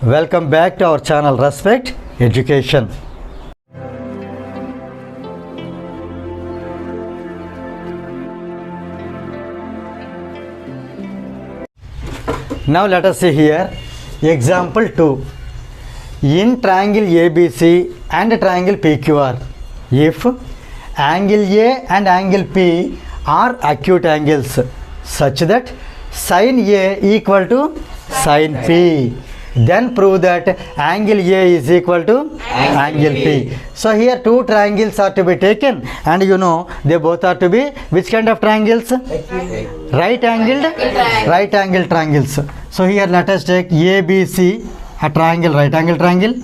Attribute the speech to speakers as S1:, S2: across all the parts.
S1: Welcome back to our channel Respect Education. Now let us see here example 2. In triangle ABC and triangle PQR, if angle A and angle P are acute angles such that sin A equal to sin P, then prove that angle A is equal to angle P. So here two triangles are to be taken, and you know they both are to be which kind of triangles? Right angled triangles. So here let us take ABC, a triangle, right angle triangle,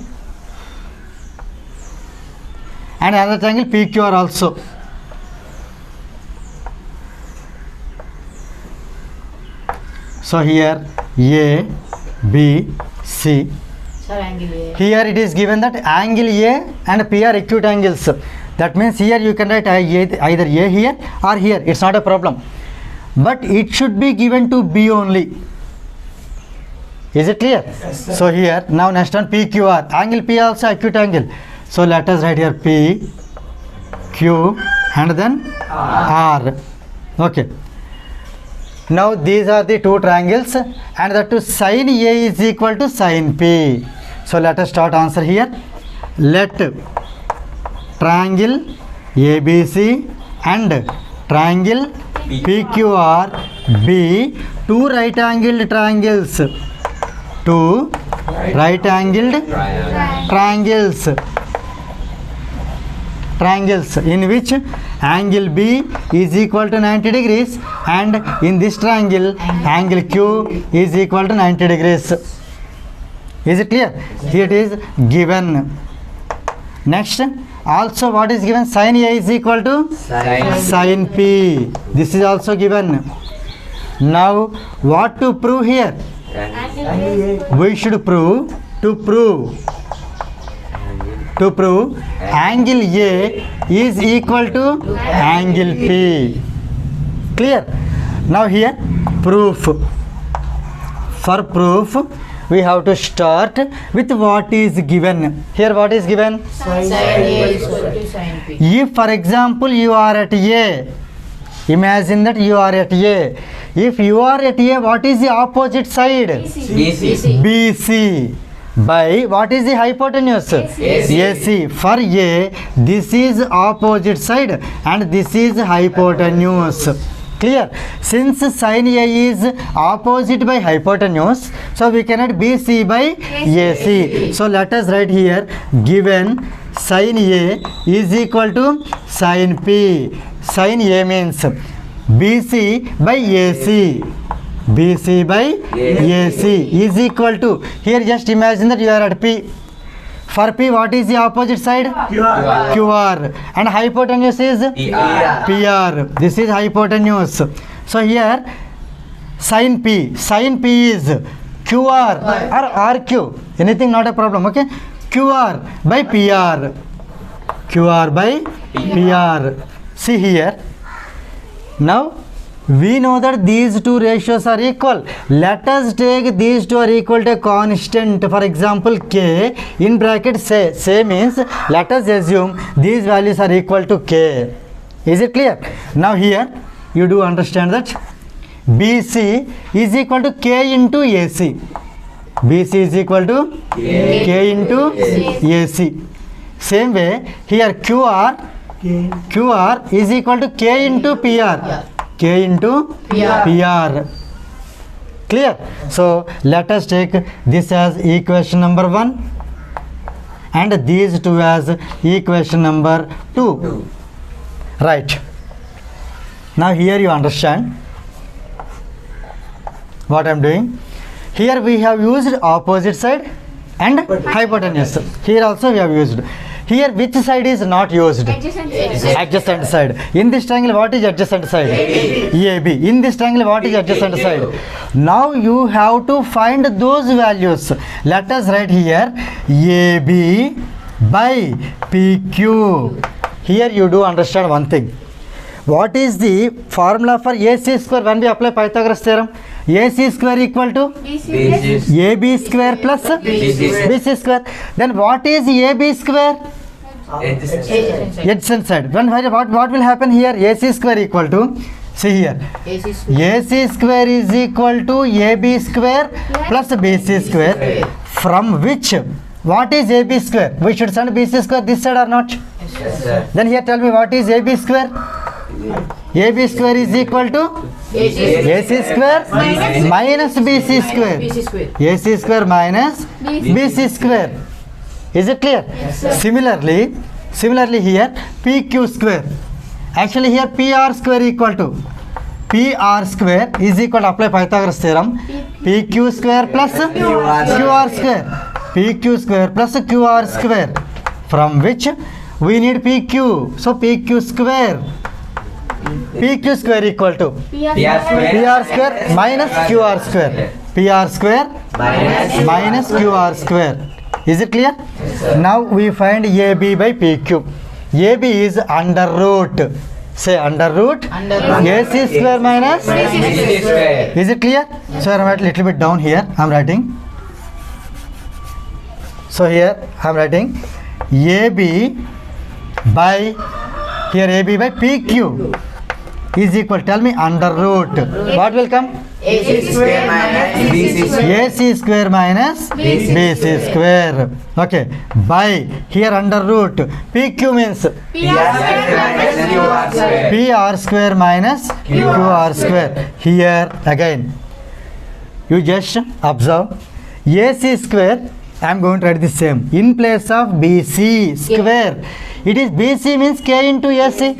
S1: and another triangle PQR also. So here A, B, C. Here it is given that angle A and P are acute angles. That means here you can write either A here or here. It's not a problem. But it should be given to B only. Is it clear? Yes, so here now next one PQR. Angle P also acute angle. So let us write here P, Q and then R. Okay. Now these are the two triangles, and the two sin A is equal to sin P. So let us start answer here. Let triangle ABC and triangle PQR be two right angled triangles. Two right angled triangles in which angle B is equal to 90 degrees, and in this triangle angle Q is equal to 90 degrees. Is it clear? Here it is given. Next, also what is given? Sin A is equal to sin P. This is also given. Now what to prove here? We should prove angle A is equal to angle P. Clear? Now here proof. For proof we have to start with what is given. Here what is given?
S2: Sin A is equal to sin P.
S1: If for example you are at A, imagine that you are at A. If you are at A, what is the opposite side? BC. By what is the hypotenuse? AC. For A, this is opposite side and this is hypotenuse. Clear? Since sin A is opposite by hypotenuse, so we cannot BC by AC. So let us write here given sin A is equal to sin P. Sin A means BC by AC. BC by AC is equal to, here just imagine that you are at P. For P, what is the opposite side? QR. And hypotenuse is PR. This is hypotenuse. So here sin P is QR or RQ. Anything, not a problem. Okay. QR by PR. QR by PR. See here. Now we know that these two ratios are equal. Let us take these two are equal to a constant. For example, K in bracket say means let us assume these values are equal to K. Is it clear? Now here you do understand that BC is equal to K into AC. BC is equal to K into AC. Same way here QR is equal to K into PR. K into PR. Clear? So let us take this as equation number 1 and these two as equation number 2. Right. Now here you understand what I am doing. Here we have used opposite side and hypotenuse. Here also we have used. Here which side is not used? Adjacent side. In this triangle what is adjacent side? AB. In this triangle what is adjacent side? Now you have to find those values. Let us write here AB by PQ. Here you do understand one thing. What is the formula for AC square when we apply Pythagoras theorem? AC square equal to AB square plus BC square. Then what is AB square? Adjacent side. What will happen here? AC square equal to, see here, AC square is equal to AB square plus BC square, from which what is AB square? We should send BC square this side or not?
S2: Yes, sir.
S1: Then here tell me what is AB square? AB square is equal to AC square minus BC square.
S2: BC square.
S1: AC square minus BC square. Is it clear?
S2: Yes, sir.
S1: Similarly here PQ square. Actually here PR square equal to PR square is equal to, apply Pythagoras theorem, PQ square plus QR square. PQ square plus QR square, from which we need PQ. So PQ square. PQ square equal to PR square minus QR square. PR square minus QR square. Is it clear? Now we find AB by PQ. AB is under root. Say under root. AC square minus
S2: BC
S3: square.
S1: Is it clear? So I am writing little bit down here. I am writing. So here I am writing AB by, here AB by PQ is equal, tell me, under root. What will come?
S2: AC square minus BC square.
S1: AC square minus BC square. Okay. By, here under root. PQ means PR square minus QR square. Here again, you just observe AC square. I am going to write the same. In place of BC square, it is BC means K into AC.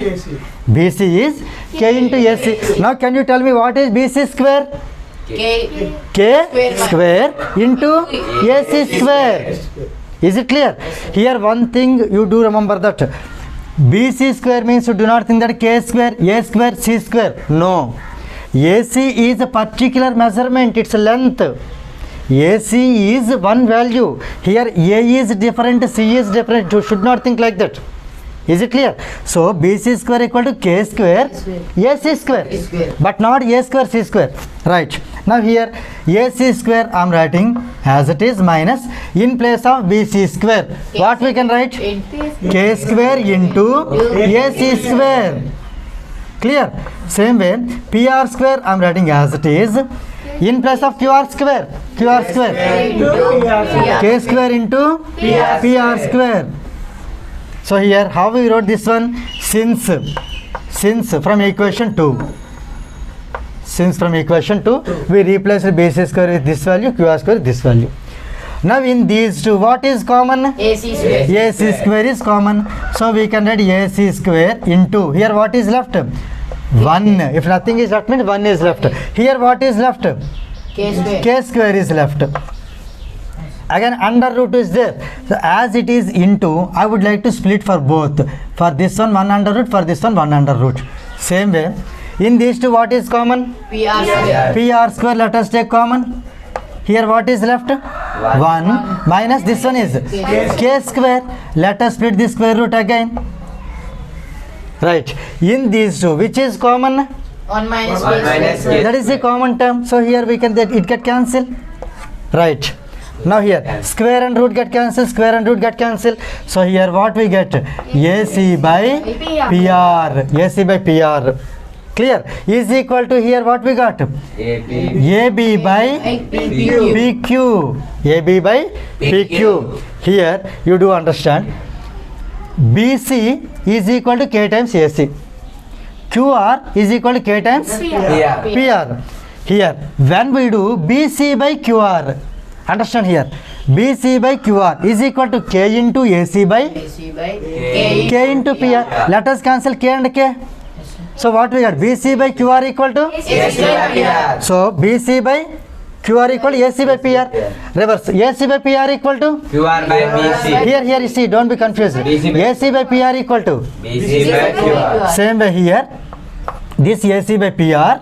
S1: BC is K into AC. Now can you tell me what is BC square? K square into AC square. Is it clear? Here one thing you do remember, that BC square means you do not think that K square, A square, C square. No. AC is a particular measurement, its length. AC is one value. Here A is different, C is different. You should not think like that. Is it clear? So BC square equal to K square, AC square, but not A square, C square. Right. Now here AC square I am writing as it is minus, in place of BC square, what we can write? K square into AC square. Clear? Same way PR square I am writing as it is, in place of QR square. K square into PR square. So here how we wrote this one? Since from equation 2. Since from equation 2 we replace the BC square with this value, QR square with this value. Now in these two what is common?
S2: AC square.
S1: AC square is common. So we can write AC square into, here what is left? 1. If nothing is left means 1 is left. Here what is left?
S2: K square.
S1: K square is left. Again under root is there. So as it is into, I would like to split for both. For this one 1 under root, for this one 1 under root. Same way. In these two what is common?
S2: PR square.
S1: PR square, let us take common. Here what is left? 1 minus this one is K square. Let us split the square root again. Right. In these two which is common?
S2: 1 minus
S3: One minus
S2: K.
S1: That is a common term. So here we can, that it get cancelled. Right. Now here square and root get cancelled, square and root get cancelled. So here what we get? AC by PR. AC by PR. Clear? Is equal to, here what we got? AB by PQ. AB by PQ. Here you do understand. BC is equal to K times AC. QR is equal to K times PR. Here when we do BC by QR, understand here, BC by QR is equal to K into AC by
S2: AC by K.
S1: K into PR. Let us cancel K and K. So what we got? BC by QR equal to,
S2: AC by PR.
S1: so BC by QR equal to AC by PR. Reverse. AC by PR equal to,
S3: QR by BC.
S1: here you see, don't be confused.
S3: BC by-
S1: AC by PR equal to,
S3: BC by QR.
S1: same way here, this AC by PR,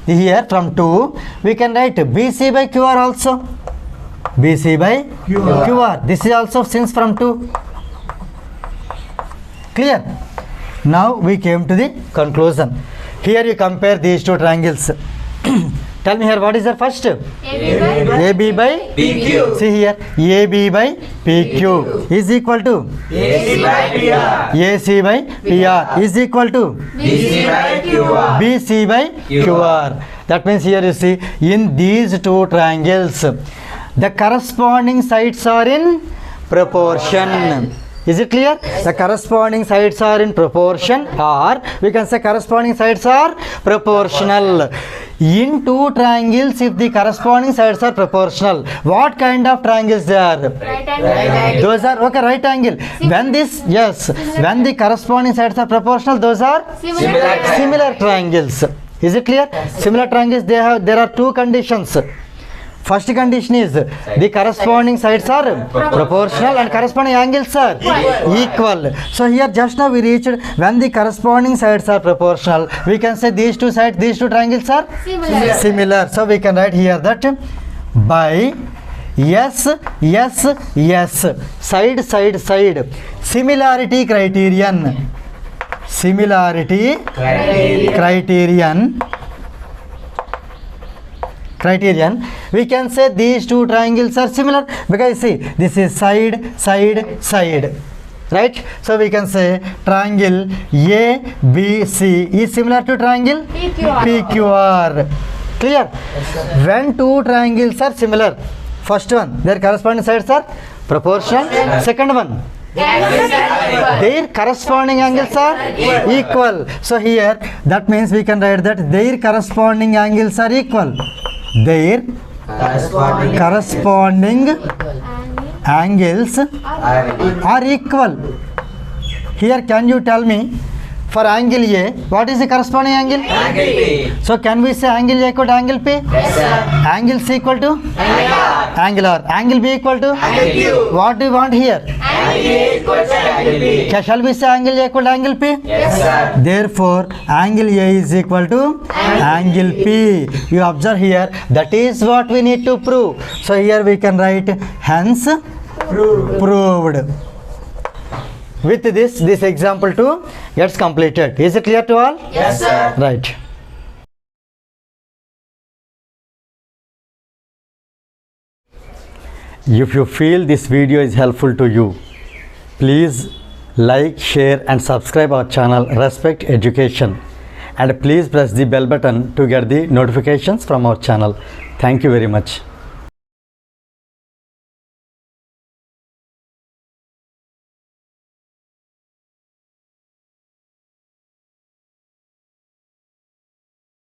S1: here from 2 we can write BC by QR also. BC by QR. This is also since from 2. Clear? Now we came to the conclusion. Here you compare these two triangles. Tell me here, what is the first? AB by
S3: PQ.
S1: See here, AB by PQ is equal to
S3: AC by PR.
S1: AC by PR is equal to
S3: BC by QR.
S1: BC by QR. That means here you see, in these two triangles, the corresponding sides are in proportion. Is it clear? The corresponding sides are in proportion, or we can say corresponding sides are proportional. In two triangles, if the corresponding sides are proportional, what kind of triangles they are?
S4: Right angle.
S1: Those are okay, right angle. When this, yes, when the corresponding sides are proportional, those are similar triangles. Is it clear? Similar triangles, there are two conditions. First condition is the corresponding sides are proportional and corresponding angles are equal. So here just now we reached when the corresponding sides are proportional, we can say these two sides, these two triangles are similar. So we can write here that by yes, side, similarity criterion, we can say these two triangles are similar, because see, this is side, right? So we can say triangle ABC is similar to triangle PQR. Clear? When two triangles are similar, first one, their corresponding sides are proportional. Second one, their corresponding angles are equal. So here, that means we can write that their corresponding angles are equal. Their corresponding angles are equal. Here, can you tell me, for angle A, what is the corresponding angle?
S3: Angle B.
S1: So can we say angle A equal to angle P?
S3: Yes, sir.
S1: Angle C equal to angle R. Angle B equal to
S3: Angle Q.
S1: what do you want here?
S3: Angle A equals to angle B.
S1: Shall we say angle A equal to angle P?
S3: Yes, sir.
S1: Therefore, angle A is equal to angle P. You observe here, that is what we need to prove. So here we can write hence proved. With this example 2 gets completed. Is it clear to all?
S3: Yes, sir.
S1: Right. If you feel this video is helpful to you, please like, share and subscribe our channel Respect Education, and please press the bell button to get the notifications from our channel. Thank you very much.